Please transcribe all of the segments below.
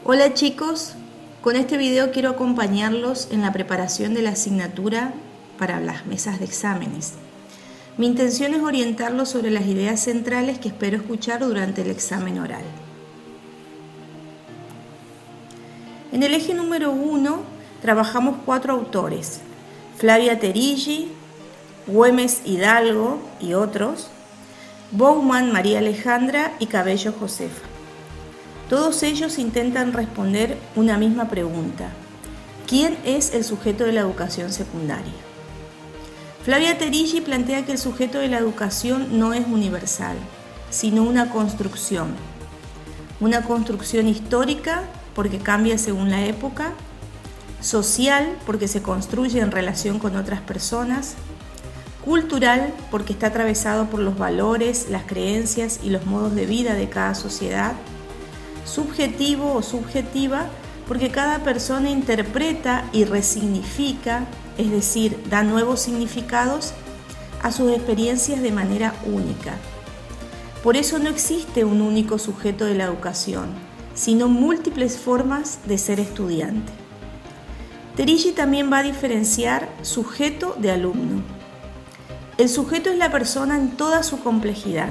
Hola chicos, con este video quiero acompañarlos en la preparación de la asignatura para las mesas de exámenes. Mi intención es orientarlos sobre las ideas centrales que espero escuchar durante el examen oral. En el eje número 1 trabajamos 4 autores: Flavia Terilli, Güemes Hidalgo y otros, Bouman María Alejandra y Cabello Josefa. Todos ellos intentan responder una misma pregunta: ¿quién es el sujeto de la educación secundaria? Flavia Terilli plantea que el sujeto de la educación no es universal, sino una construcción histórica porque cambia según la época, social porque se construye en relación con otras personas, cultural porque está atravesado por los valores, las creencias y los modos de vida de cada sociedad, subjetivo o subjetiva porque cada persona interpreta y resignifica, es decir, da nuevos significados a sus experiencias de manera única. Por eso no existe un único sujeto de la educación, sino múltiples formas de ser estudiante. Terilli también va a diferenciar sujeto de alumno. El sujeto es la persona en toda su complejidad,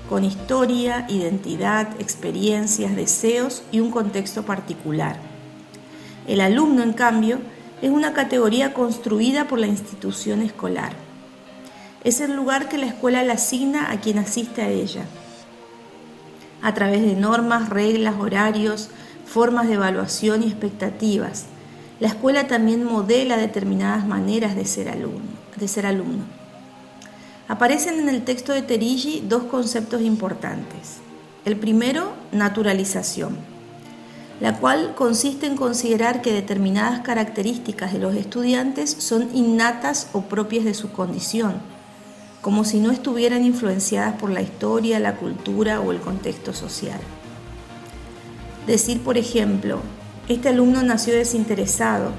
con historia, identidad, experiencias, deseos y un contexto particular. El alumno, en cambio, es una categoría construida por la institución escolar. Es el lugar que la escuela le asigna a quien asiste a ella, a través de normas, reglas, horarios, formas de evaluación y expectativas. La escuela también modela determinadas maneras de ser alumno. Aparecen en el texto de Terilli dos conceptos importantes. El primero, naturalización, la cual consiste en considerar que determinadas características de los estudiantes son innatas o propias de su condición, como si no estuvieran influenciadas por la historia, la cultura o el contexto social. Decir, por ejemplo, este alumno nació desinteresado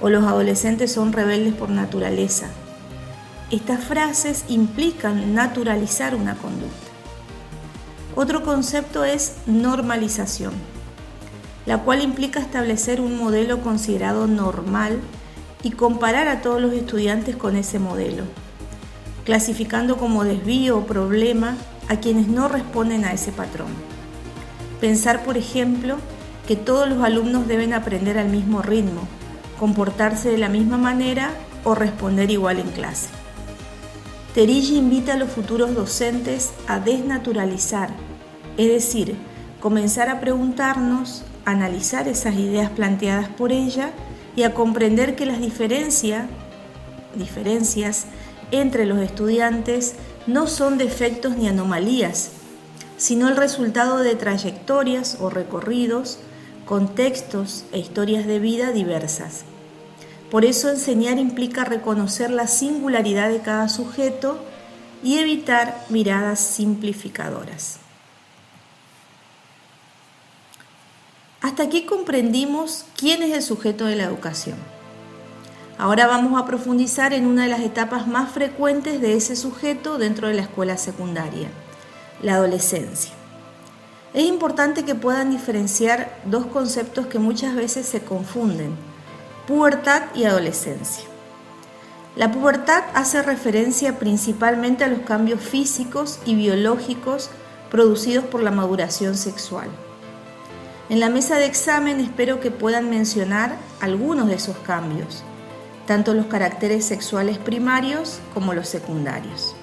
o los adolescentes son rebeldes por naturaleza. Estas frases implican naturalizar una conducta. Otro concepto es normalización, la cual implica establecer un modelo considerado normal y comparar a todos los estudiantes con ese modelo, clasificando como desvío o problema a quienes no responden a ese patrón. Pensar, por ejemplo, que todos los alumnos deben aprender al mismo ritmo, comportarse de la misma manera o responder igual en clase. Terilli invita a los futuros docentes a desnaturalizar, es decir, comenzar a preguntarnos, analizar esas ideas planteadas por ella y a comprender que las diferencias entre los estudiantes no son defectos ni anomalías, sino el resultado de trayectorias o recorridos, contextos e historias de vida diversas. Por eso enseñar implica reconocer la singularidad de cada sujeto y evitar miradas simplificadoras. Hasta aquí comprendimos quién es el sujeto de la educación. Ahora vamos a profundizar en una de las etapas más frecuentes de ese sujeto dentro de la escuela secundaria, la adolescencia. Es importante que puedan diferenciar dos conceptos que muchas veces se confunden: pubertad y adolescencia. La pubertad hace referencia principalmente a los cambios físicos y biológicos producidos por la maduración sexual. En la mesa de examen espero que puedan mencionar algunos de esos cambios, tanto los caracteres sexuales primarios como los secundarios.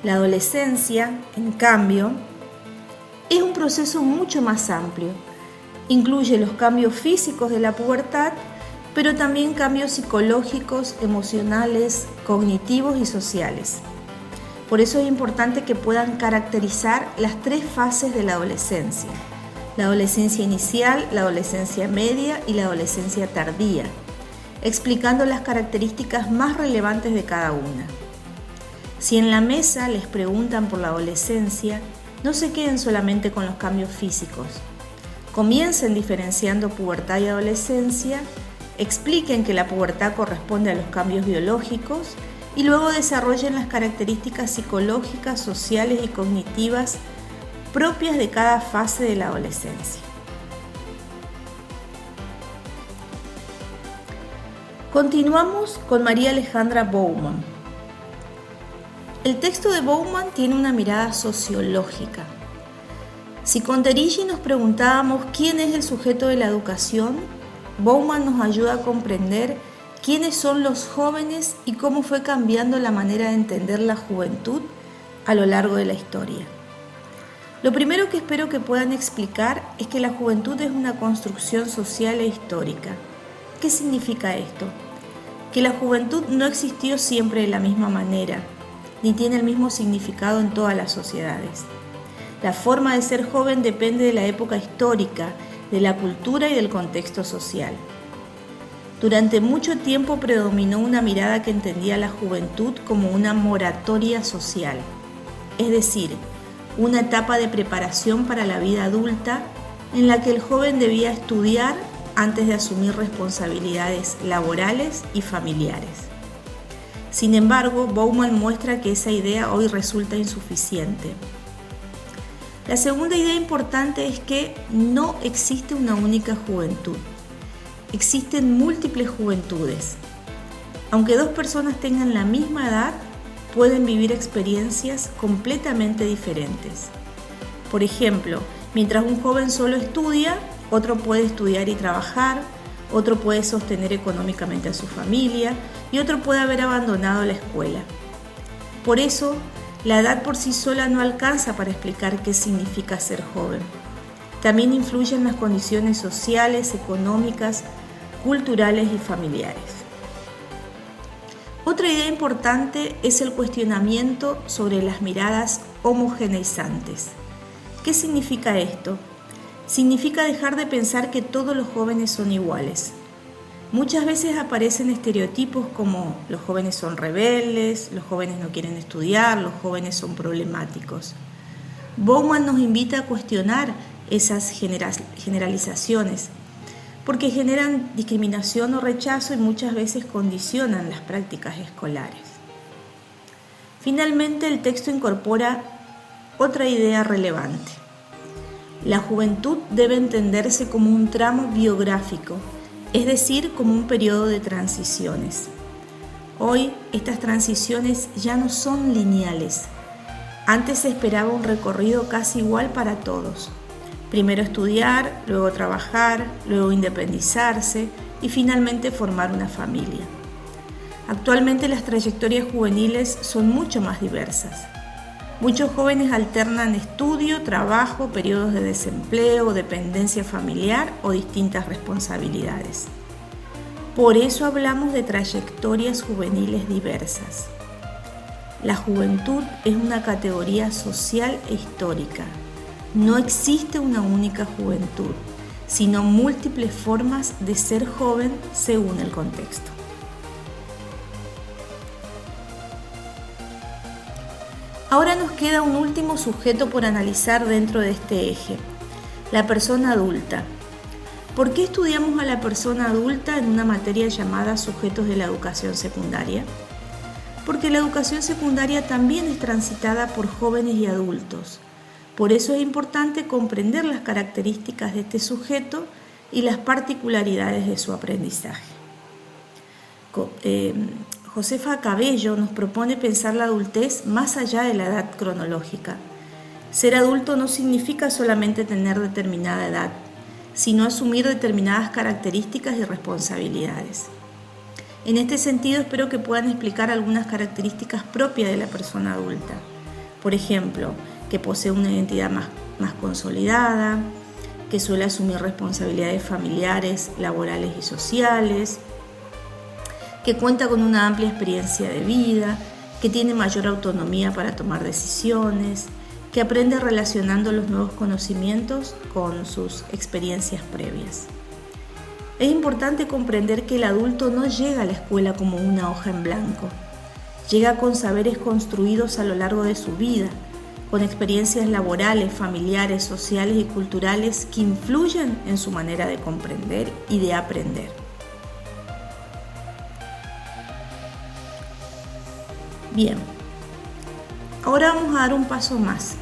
La adolescencia, en cambio, es un proceso mucho más amplio. Incluye los cambios físicos de la pubertad, pero también cambios psicológicos, emocionales, cognitivos y sociales. Por eso es importante que puedan caracterizar las 3 fases de la adolescencia: la adolescencia inicial, la adolescencia media y la adolescencia tardía, explicando las características más relevantes de cada una. Si en la mesa les preguntan por la adolescencia, no se queden solamente con los cambios físicos. Comiencen diferenciando pubertad y adolescencia, expliquen que la pubertad corresponde a los cambios biológicos y luego desarrollen las características psicológicas, sociales y cognitivas propias de cada fase de la adolescencia. Continuamos con María Alejandra Bauman. El texto de Bauman tiene una mirada sociológica. Si con Derigi nos preguntábamos quién es el sujeto de la educación, Bauman nos ayuda a comprender quiénes son los jóvenes y cómo fue cambiando la manera de entender la juventud a lo largo de la historia. Lo primero que espero que puedan explicar es que la juventud es una construcción social e histórica. ¿Qué significa esto? Que la juventud no existió siempre de la misma manera, ni tiene el mismo significado en todas las sociedades. La forma de ser joven depende de la época histórica, de la cultura y del contexto social. Durante mucho tiempo predominó una mirada que entendía a la juventud como una moratoria social, es decir, una etapa de preparación para la vida adulta en la que el joven debía estudiar antes de asumir responsabilidades laborales y familiares. Sin embargo, Bauman muestra que esa idea hoy resulta insuficiente. La segunda idea importante es que no existe una única juventud. Existen múltiples juventudes. Aunque dos personas tengan la misma edad, pueden vivir experiencias completamente diferentes. Por ejemplo, mientras un joven solo estudia, otro puede estudiar y trabajar, otro puede sostener económicamente a su familia y otro puede haber abandonado la escuela. Por eso, la edad por sí sola no alcanza para explicar qué significa ser joven. También influyen las condiciones sociales, económicas, culturales y familiares. Otra idea importante es el cuestionamiento sobre las miradas homogeneizantes. ¿Qué significa esto? Significa dejar de pensar que todos los jóvenes son iguales. Muchas veces aparecen estereotipos como los jóvenes son rebeldes, los jóvenes no quieren estudiar, los jóvenes son problemáticos. Bauman nos invita a cuestionar esas generalizaciones, porque generan discriminación o rechazo y muchas veces condicionan las prácticas escolares. Finalmente, el texto incorpora otra idea relevante. La juventud debe entenderse como un tramo biográfico, es decir, como un periodo de transiciones. Hoy, estas transiciones ya no son lineales. Antes se esperaba un recorrido casi igual para todos. Primero estudiar, luego trabajar, luego independizarse y finalmente formar una familia. Actualmente las trayectorias juveniles son mucho más diversas. Muchos jóvenes alternan estudio, trabajo, periodos de desempleo, dependencia familiar o distintas responsabilidades. Por eso hablamos de trayectorias juveniles diversas. La juventud es una categoría social e histórica. No existe una única juventud, sino múltiples formas de ser joven según el contexto. Ahora nos queda un último sujeto por analizar dentro de este eje, la persona adulta. ¿Por qué estudiamos a la persona adulta en una materia llamada sujetos de la educación secundaria? Porque la educación secundaria también es transitada por jóvenes y adultos. Por eso es importante comprender las características de este sujeto y las particularidades de su aprendizaje. Josefa Cabello nos propone pensar la adultez más allá de la edad cronológica. Ser adulto no significa solamente tener determinada edad, sino asumir determinadas características y responsabilidades. En este sentido, espero que puedan explicar algunas características propias de la persona adulta. Por ejemplo, que posee una identidad más consolidada, que suele asumir responsabilidades familiares, laborales y sociales, que cuenta con una amplia experiencia de vida, que tiene mayor autonomía para tomar decisiones, que aprende relacionando los nuevos conocimientos con sus experiencias previas. Es importante comprender que el adulto no llega a la escuela como una hoja en blanco. Llega con saberes construidos a lo largo de su vida, con experiencias laborales, familiares, sociales y culturales que influyen en su manera de comprender y de aprender. Bien, ahora vamos a dar un paso más.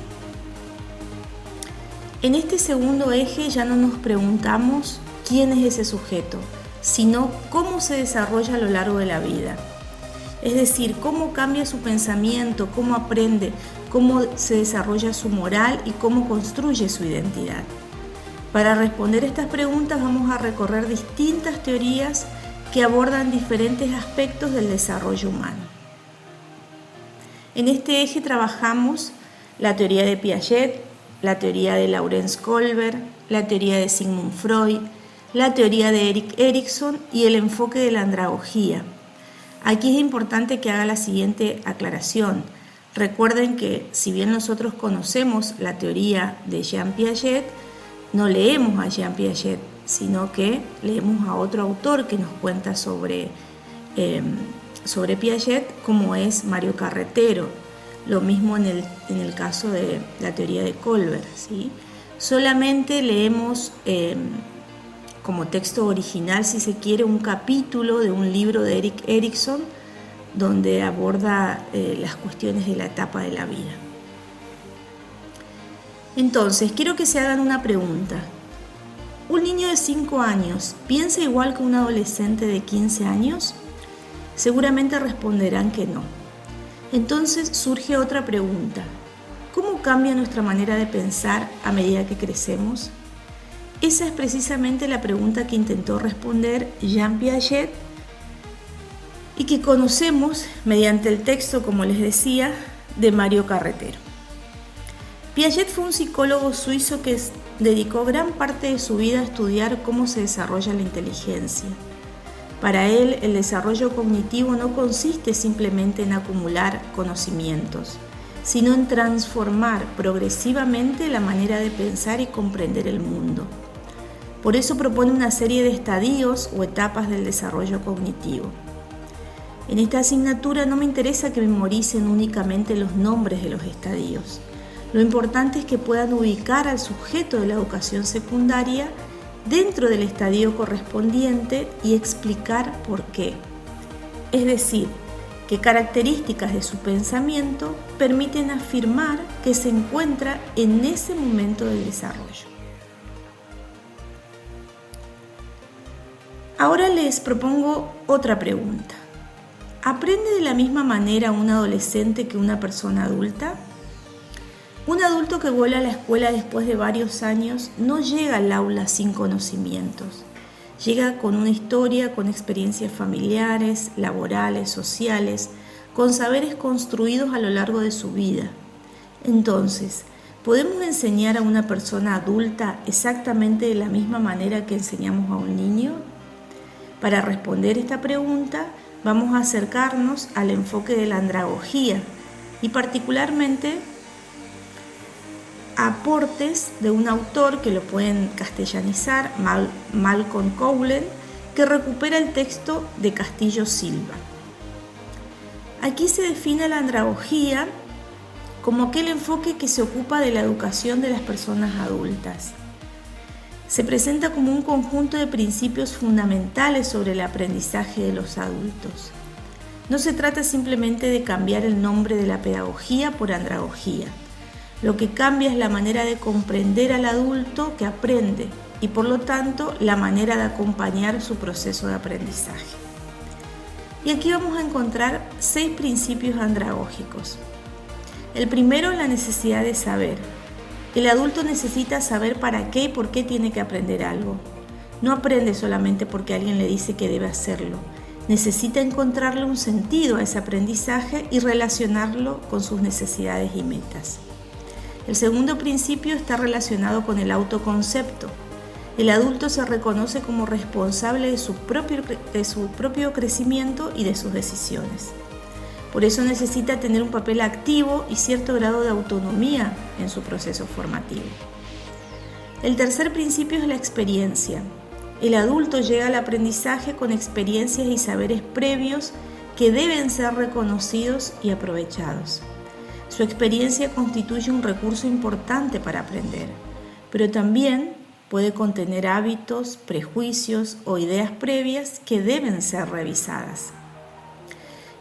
En este segundo eje ya no nos preguntamos quién es ese sujeto, sino cómo se desarrolla a lo largo de la vida. Es decir, cómo cambia su pensamiento, cómo aprende, cómo se desarrolla su moral y cómo construye su identidad. Para responder estas preguntas vamos a recorrer distintas teorías que abordan diferentes aspectos del desarrollo humano. En este eje trabajamos la teoría de Piaget, la teoría de Lawrence Kohlberg, la teoría de Sigmund Freud, la teoría de Erik Erikson y el enfoque de la andragogía. Aquí es importante que haga la siguiente aclaración. Recuerden que si bien nosotros conocemos la teoría de Jean Piaget, no leemos a Jean Piaget, sino que leemos a otro autor que nos cuenta sobre Piaget, como es Mario Carretero. Lo mismo en el caso de la teoría de Kohlberg, ¿sí? Solamente leemos como texto original, si se quiere, un capítulo de un libro de Erik Erikson donde aborda las cuestiones de la etapa de la vida. Entonces, quiero que se hagan una pregunta. ¿Un niño de 5 años piensa igual que un adolescente de 15 años? Seguramente responderán que no. Entonces surge otra pregunta. ¿Cómo cambia nuestra manera de pensar a medida que crecemos? Esa es precisamente la pregunta que intentó responder Jean Piaget y que conocemos mediante el texto, como les decía, de Mario Carretero. Piaget fue un psicólogo suizo que dedicó gran parte de su vida a estudiar cómo se desarrolla la inteligencia. Para él, el desarrollo cognitivo no consiste simplemente en acumular conocimientos, sino en transformar progresivamente la manera de pensar y comprender el mundo. Por eso propone una serie de estadios o etapas del desarrollo cognitivo. En esta asignatura no me interesa que memoricen únicamente los nombres de los estadios. Lo importante es que puedan ubicar al sujeto de la educación secundaria dentro del estadio correspondiente y explicar por qué. Es decir, qué características de su pensamiento permiten afirmar que se encuentra en ese momento del desarrollo. Ahora les propongo otra pregunta. ¿Aprende de la misma manera un adolescente que una persona adulta? Un adulto que vuelve a la escuela después de varios años no llega al aula sin conocimientos. Llega con una historia, con experiencias familiares, laborales, sociales, con saberes construidos a lo largo de su vida. Entonces, ¿podemos enseñar a una persona adulta exactamente de la misma manera que enseñamos a un niño? Para responder esta pregunta, vamos a acercarnos al enfoque de la andragogía y particularmente aportes de un autor que lo pueden castellanizar, Malcolm Cowley, que recupera el texto de Castillo Silva. Aquí se define la andragogía como aquel enfoque que se ocupa de la educación de las personas adultas. Se presenta como un conjunto de principios fundamentales sobre el aprendizaje de los adultos. No se trata simplemente de cambiar el nombre de la pedagogía por andragogía. Lo que cambia es la manera de comprender al adulto que aprende y por lo tanto la manera de acompañar su proceso de aprendizaje. Y aquí vamos a encontrar 6 principios andragógicos. El primero, la necesidad de saber. El adulto necesita saber para qué y por qué tiene que aprender algo. No aprende solamente porque alguien le dice que debe hacerlo. Necesita encontrarle un sentido a ese aprendizaje y relacionarlo con sus necesidades y metas. El segundo principio está relacionado con el autoconcepto. El adulto se reconoce como responsable de su propio crecimiento y de sus decisiones. Por eso necesita tener un papel activo y cierto grado de autonomía en su proceso formativo. El tercer principio es la experiencia. El adulto llega al aprendizaje con experiencias y saberes previos que deben ser reconocidos y aprovechados. Su experiencia constituye un recurso importante para aprender, pero también puede contener hábitos, prejuicios o ideas previas que deben ser revisadas.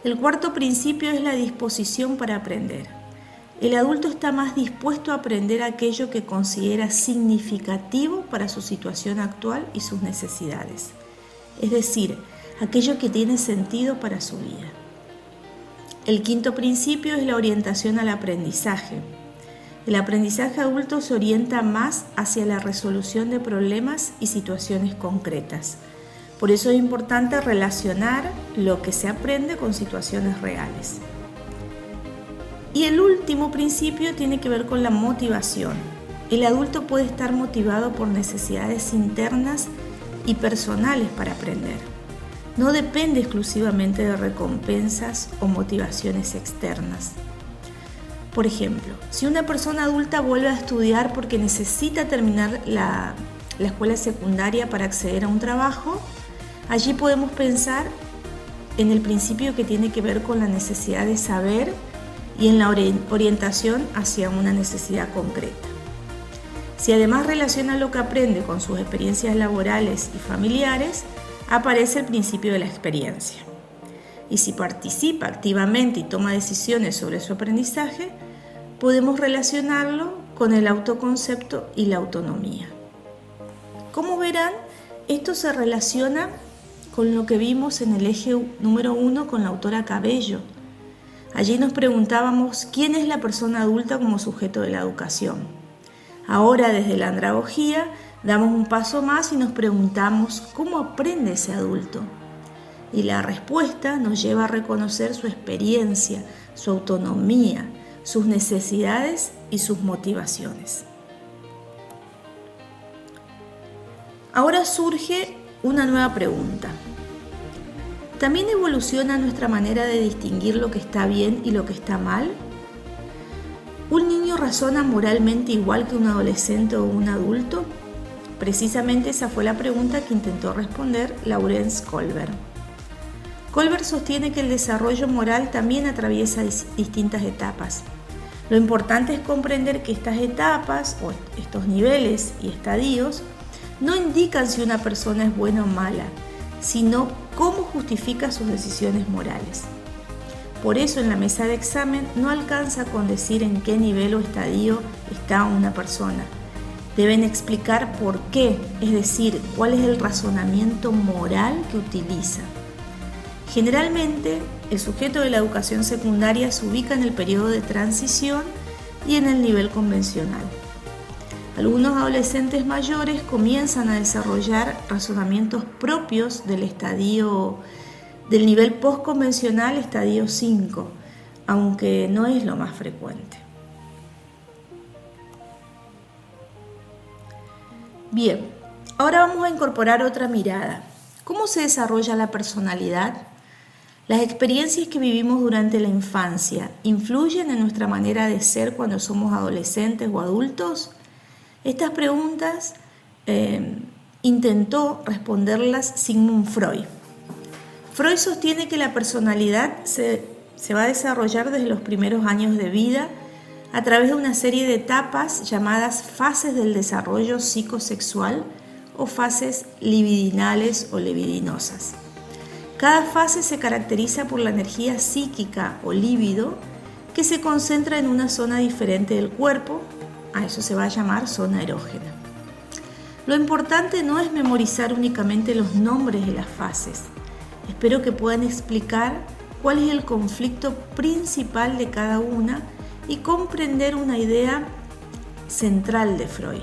El cuarto principio es la disposición para aprender. El adulto está más dispuesto a aprender aquello que considera significativo para su situación actual y sus necesidades. es decir, aquello que tiene sentido para su vida. El quinto principio es la orientación al aprendizaje. El aprendizaje adulto se orienta más hacia la resolución de problemas y situaciones concretas. Por eso es importante relacionar lo que se aprende con situaciones reales. Y el último principio tiene que ver con la motivación. El adulto puede estar motivado por necesidades internas y personales para aprender. No depende exclusivamente de recompensas o motivaciones externas. Por ejemplo, si una persona adulta vuelve a estudiar porque necesita terminar la escuela secundaria para acceder a un trabajo, allí podemos pensar en el principio que tiene que ver con la necesidad de saber y en la orientación hacia una necesidad concreta. Si además relaciona lo que aprende con sus experiencias laborales y familiares, aparece el principio de la experiencia. Y si participa activamente y toma decisiones sobre su aprendizaje, podemos relacionarlo con el autoconcepto y la autonomía. Como verán, esto se relaciona con lo que vimos en el eje número 1 con la autora Cabello. Allí nos preguntábamos quién es la persona adulta como sujeto de la educación. Ahora, desde la andragogía, damos un paso más y nos preguntamos cómo aprende ese adulto. Y la respuesta nos lleva a reconocer su experiencia, su autonomía, sus necesidades y sus motivaciones. Ahora surge una nueva pregunta. ¿También evoluciona nuestra manera de distinguir lo que está bien y lo que está mal? ¿Un niño razona moralmente igual que un adolescente o un adulto? Precisamente esa fue la pregunta que intentó responder Laurence Kohlberg. Kohlberg sostiene que el desarrollo moral también atraviesa distintas etapas. Lo importante es comprender que estas etapas o estos niveles y estadios no indican si una persona es buena o mala, sino cómo justifica sus decisiones morales. Por eso en la mesa de examen no alcanza con decir en qué nivel o estadio está una persona. Deben explicar por qué, es decir, cuál es el razonamiento moral que utiliza. Generalmente, el sujeto de la educación secundaria se ubica en el periodo de transición y en el nivel convencional. Algunos adolescentes mayores comienzan a desarrollar razonamientos propios del nivel postconvencional, estadio 5, aunque no es lo más frecuente. Bien, ahora vamos a incorporar otra mirada. ¿Cómo se desarrolla la personalidad? ¿Las experiencias que vivimos durante la infancia influyen en nuestra manera de ser cuando somos adolescentes o adultos? Estas preguntas intentó responderlas Sigmund Freud. Freud sostiene que la personalidad se va a desarrollar desde los primeros años de vida a través de una serie de etapas llamadas fases del desarrollo psicosexual o fases libidinales o libidinosas. Cada fase se caracteriza por la energía psíquica o líbido que se concentra en una zona diferente del cuerpo, a eso se va a llamar zona erógena. Lo importante no es memorizar únicamente los nombres de las fases. Espero que puedan explicar cuál es el conflicto principal de cada una y comprender una idea central de Freud,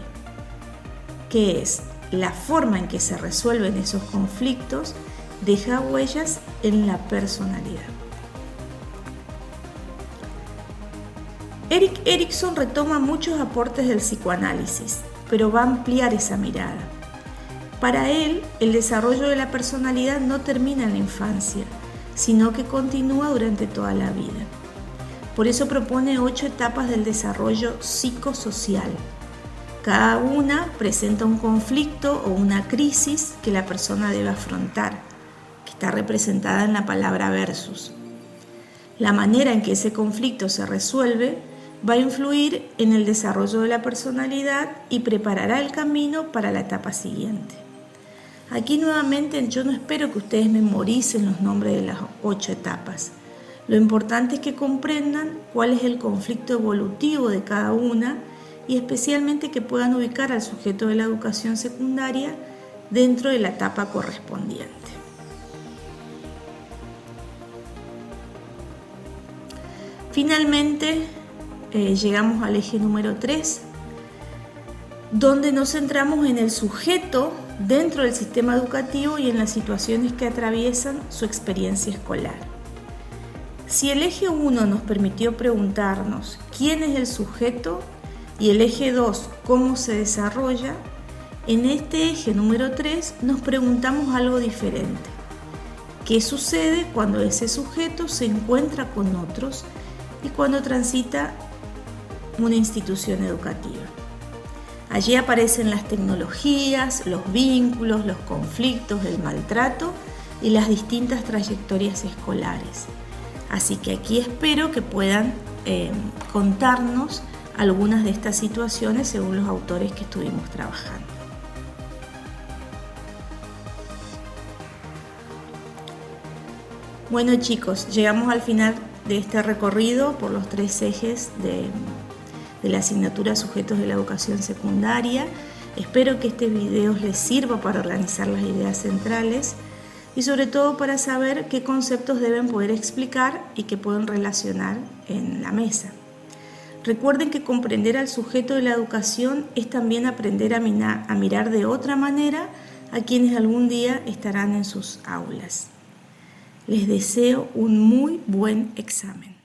que es la forma en que se resuelven esos conflictos deja huellas en la personalidad. Erik Erikson retoma muchos aportes del psicoanálisis, pero va a ampliar esa mirada. Para él, el desarrollo de la personalidad no termina en la infancia, sino que continúa durante toda la vida. Por eso propone 8 etapas del desarrollo psicosocial. Cada una presenta un conflicto o una crisis que la persona debe afrontar, que está representada en la palabra versus. La manera en que ese conflicto se resuelve va a influir en el desarrollo de la personalidad y preparará el camino para la etapa siguiente. Aquí nuevamente yo no espero que ustedes memoricen los nombres de las 8 etapas. Lo importante es que comprendan cuál es el conflicto evolutivo de cada una y especialmente que puedan ubicar al sujeto de la educación secundaria dentro de la etapa correspondiente. Finalmente, llegamos al eje número 3, donde nos centramos en el sujeto dentro del sistema educativo y en las situaciones que atraviesan su experiencia escolar. Si el eje 1 nos permitió preguntarnos quién es el sujeto y el eje 2 cómo se desarrolla, en este eje número 3 nos preguntamos algo diferente. ¿Qué sucede cuando ese sujeto se encuentra con otros y cuando transita una institución educativa? Allí aparecen las tecnologías, los vínculos, los conflictos, el maltrato y las distintas trayectorias escolares. Así que aquí espero que puedan contarnos algunas de estas situaciones según los autores que estuvimos trabajando. Bueno chicos, llegamos al final de este recorrido por los 3 ejes de la asignatura Sujetos de la Educación Secundaria. Espero que este video les sirva para organizar las ideas centrales y sobre todo para saber qué conceptos deben poder explicar y que pueden relacionar en la mesa. Recuerden que comprender al sujeto de la educación es también aprender a mirar de otra manera a quienes algún día estarán en sus aulas. Les deseo un muy buen examen.